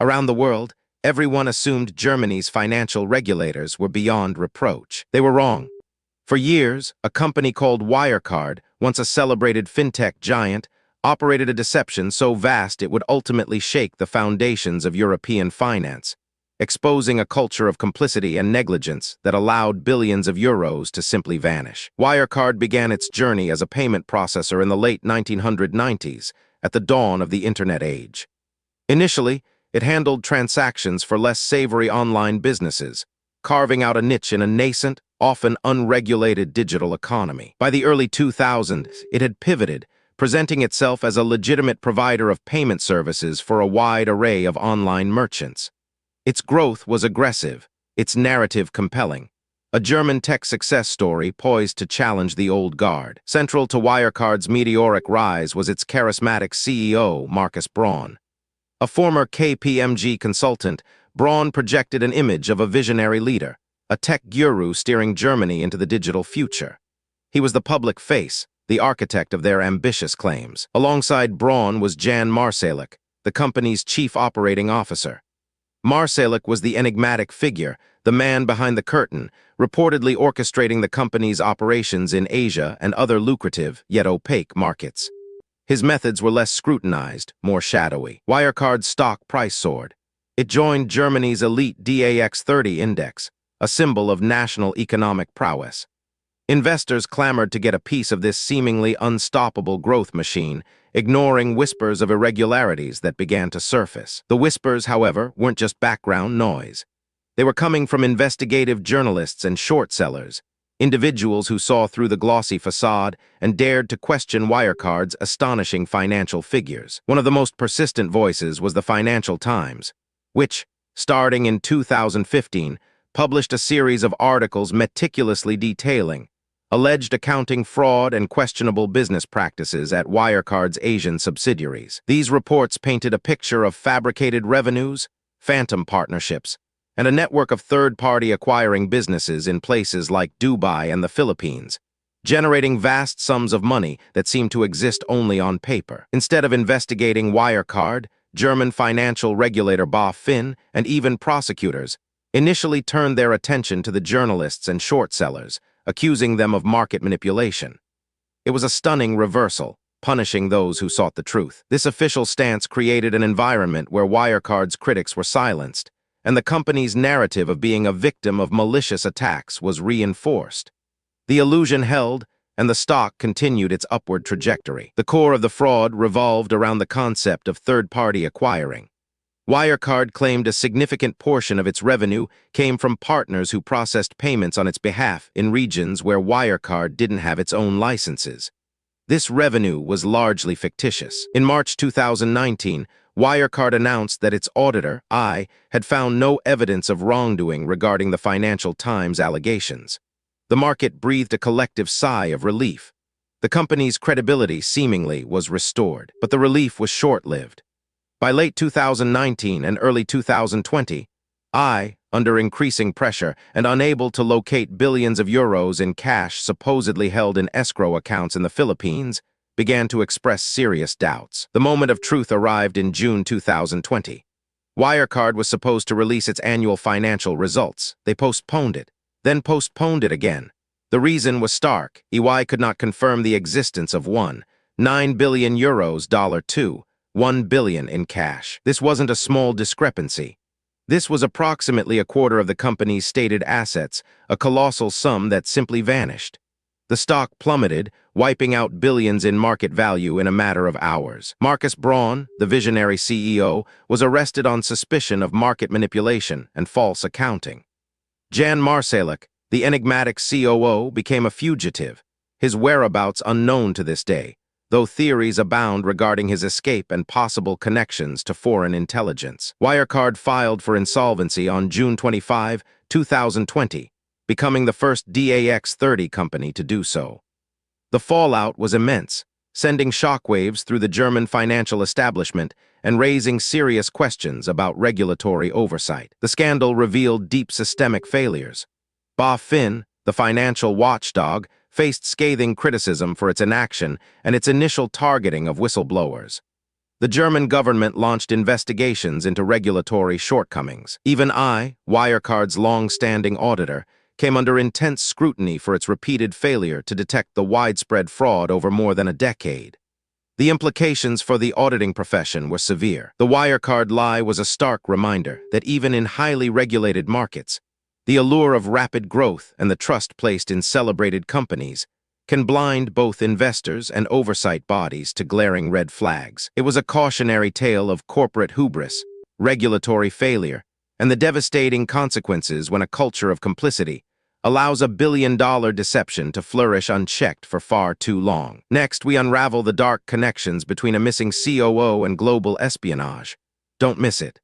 Around the world, everyone assumed Germany's financial regulators were beyond reproach. They were wrong. For years, a company called Wirecard, once a celebrated fintech giant, operated a deception so vast it would ultimately shake the foundations of European finance, exposing a culture of complicity and negligence that allowed billions of euros to simply vanish. Wirecard began its journey as a payment processor in the late 1990s, at the dawn of the Internet age. Initially, it handled transactions for less savory online businesses, carving out a niche in a nascent, often unregulated digital economy. By the early 2000s, it had pivoted, presenting itself as a legitimate provider of payment services for a wide array of online merchants. Its growth was aggressive, its narrative compelling. A German tech success story poised to challenge the old guard. Central to Wirecard's meteoric rise was its charismatic CEO, Markus Braun. A former KPMG consultant, Braun projected an image of a visionary leader, a tech guru steering Germany into the digital future. He was the public face, the architect of their ambitious claims. Alongside Braun was Jan Marsalek, the company's chief operating officer. Marsalek was the enigmatic figure, the man behind the curtain, reportedly orchestrating the company's operations in Asia and other lucrative, yet opaque markets. His methods were less scrutinized, more shadowy. Wirecard's stock price soared. It joined Germany's elite DAX 30 index, a symbol of national economic prowess. Investors clamored to get a piece of this seemingly unstoppable growth machine, ignoring whispers of irregularities that began to surface. The whispers, however, weren't just background noise. They were coming from investigative journalists and short sellers, individuals who saw through the glossy facade and dared to question Wirecard's astonishing financial figures. One of the most persistent voices was the Financial Times, which, starting in 2015, published a series of articles meticulously detailing alleged accounting fraud and questionable business practices at Wirecard's Asian subsidiaries. These reports painted a picture of fabricated revenues, phantom partnerships, and a network of third-party acquiring businesses in places like Dubai and the Philippines, generating vast sums of money that seemed to exist only on paper. Instead of investigating Wirecard, German financial regulator BaFin, and even prosecutors initially turned their attention to the journalists and short sellers, accusing them of market manipulation. It was a stunning reversal, punishing those who sought the truth. This official stance created an environment where Wirecard's critics were silenced, and the company's narrative of being a victim of malicious attacks was reinforced. The illusion held, and the stock continued its upward trajectory. The core of the fraud revolved around the concept of third-party acquiring. Wirecard claimed a significant portion of its revenue came from partners who processed payments on its behalf in regions where Wirecard didn't have its own licenses. This revenue was largely fictitious. In March 2019, Wirecard announced that its auditor, had found no evidence of wrongdoing regarding the Financial Times allegations. The market breathed a collective sigh of relief. The company's credibility seemingly was restored, but the relief was short-lived. By late 2019 and early 2020, under increasing pressure and unable to locate billions of euros in cash supposedly held in escrow accounts in the Philippines, began to express serious doubts. The moment of truth arrived in June 2020. Wirecard was supposed to release its annual financial results. They postponed it, then postponed it again. The reason was stark. EY could not confirm the existence of €9 billion, $1 billion in cash. This wasn't a small discrepancy. This was approximately a quarter of the company's stated assets, a colossal sum that simply vanished. The stock plummeted, wiping out billions in market value in a matter of hours. Markus Braun, the visionary CEO, was arrested on suspicion of market manipulation and false accounting. Jan Marsalek, the enigmatic COO, became a fugitive, his whereabouts unknown to this day, though theories abound regarding his escape and possible connections to foreign intelligence. Wirecard filed for insolvency on June 25, 2020, becoming the first DAX 30 company to do so. The fallout was immense, sending shockwaves through the German financial establishment and raising serious questions about regulatory oversight. The scandal revealed deep systemic failures. BaFin, the financial watchdog, faced scathing criticism for its inaction and its initial targeting of whistleblowers. The German government launched investigations into regulatory shortcomings. Even I, Wirecard's long-standing auditor, came under intense scrutiny for its repeated failure to detect the widespread fraud over more than a decade. The implications for the auditing profession were severe. The Wirecard lie was a stark reminder that even in highly regulated markets, the allure of rapid growth and the trust placed in celebrated companies can blind both investors and oversight bodies to glaring red flags. It was a cautionary tale of corporate hubris, regulatory failure, and the devastating consequences when a culture of complicity allows a billion-dollar deception to flourish unchecked for far too long. Next, we unravel the dark connections between a missing COO and global espionage. Don't miss it.